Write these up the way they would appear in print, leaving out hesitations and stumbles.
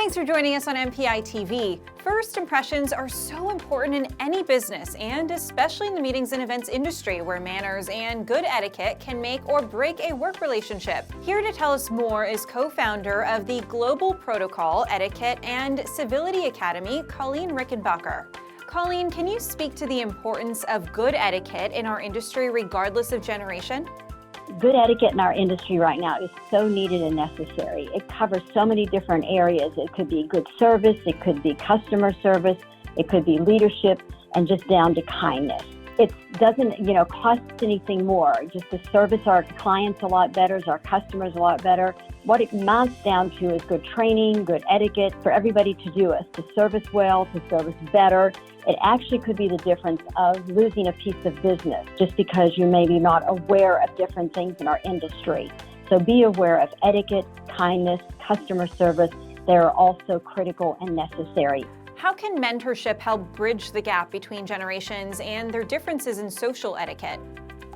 Thanks for joining us on MPItv. First impressions are so important in any business, and especially in the meetings and events industry, where manners and good etiquette can make or break a work relationship. Here to tell us more is co-founder of the Global Protocol, Etiquette, and Civility Academy, Colleen Rickenbacker. Colleen, can you speak to the importance of good etiquette in our industry regardless of generation? Good etiquette in our industry right now is so needed and necessary. It covers so many different areas. It could be good service, it could be customer service, it could be leadership, and just down to kindness. It doesn't, cost anything more. Just to service our clients a lot better, our customers a lot better. What it amounts down to is good training, good etiquette for everybody to do us, to service well, to service better. It actually could be the difference of losing a piece of business just because you may be not aware of different things in our industry. So be aware of etiquette, kindness, customer service. They're also critical and necessary. How can mentorship help bridge the gap between generations and their differences in social etiquette?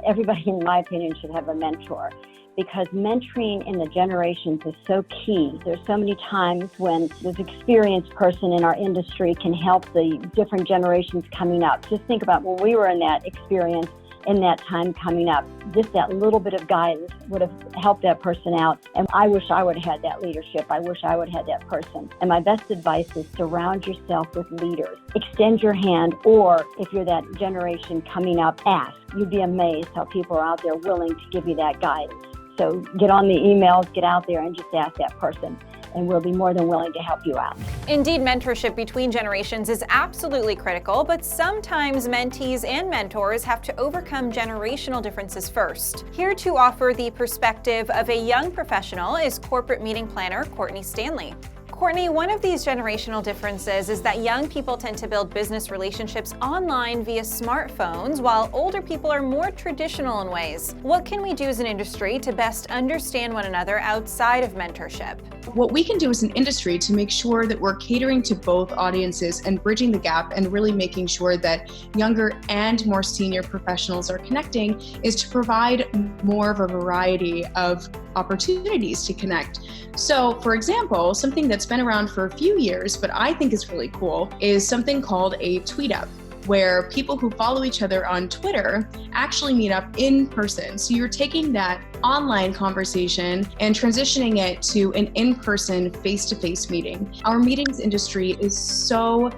Everybody, in my opinion, should have a mentor, because mentoring in the generations is so key. There's so many times when this experienced person in our industry can help the different generations coming up. Just think about when we were in that experience, in that time coming up, just that little bit of guidance would have helped that person out. And I wish I would have had that leadership. I wish I would have had that person. And my best advice is surround yourself with leaders. Extend your hand, or if you're that generation coming up, ask. You'd be amazed how people are out there willing to give you that guidance. So get on the emails, get out there and just ask that person, and we'll be more than willing to help you out. Indeed, mentorship between generations is absolutely critical, but sometimes mentees and mentors have to overcome generational differences first. Here to offer the perspective of a young professional is corporate meeting planner Courtney Stanley. Courtney, one of these generational differences is that young people tend to build business relationships online via smartphones, while older people are more traditional in ways. What can we do as an industry to best understand one another outside of mentorship? What we can do as an industry to make sure that we're catering to both audiences and bridging the gap and really making sure that younger and more senior professionals are connecting is to provide more of a variety of opportunities to connect. So, for example, something that's been around for a few years, but I think is really cool, is something called a tweet up, where people who follow each other on Twitter actually meet up in person. So you're taking that online conversation and transitioning it to an in-person, face-to-face meeting. Our meetings industry is so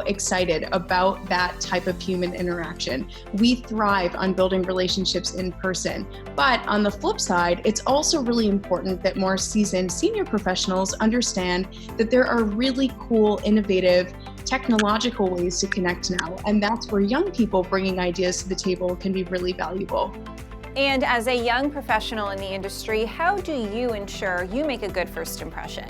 excited about that type of human interaction. We thrive on building relationships in person. But on the flip side, it's also really important that more seasoned senior professionals understand that there are really cool, innovative, technological ways to connect now, and that's where young people bringing ideas to the table can be really valuable. And as a young professional in the industry, how do you ensure you make a good first impression?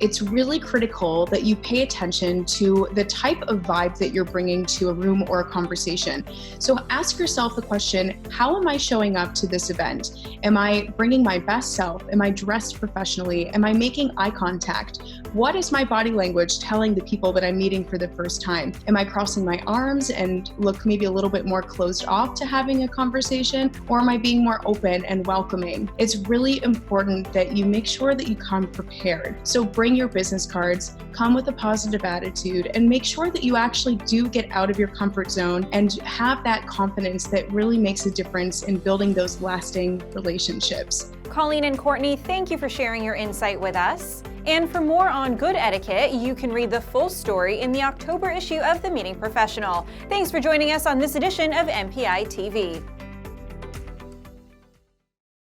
It's really critical that you pay attention to the type of vibe that you're bringing to a room or a conversation. So ask yourself the question, how am I showing up to this event? Am I bringing my best self? Am I dressed professionally? Am I making eye contact? What is my body language telling the people that I'm meeting for the first time? Am I crossing my arms and look maybe a little bit more closed off to having a conversation? Or am I being more open and welcoming? It's really important that you make sure that you come prepared. So bring your business cards, come with a positive attitude, and make sure that you actually do get out of your comfort zone and have that confidence that really makes a difference in building those lasting relationships. Colleen and Courtney, thank you for sharing your insight with us. And for more on good etiquette, you can read the full story in the October issue of The Meeting Professional. Thanks for joining us on this edition of MPItv.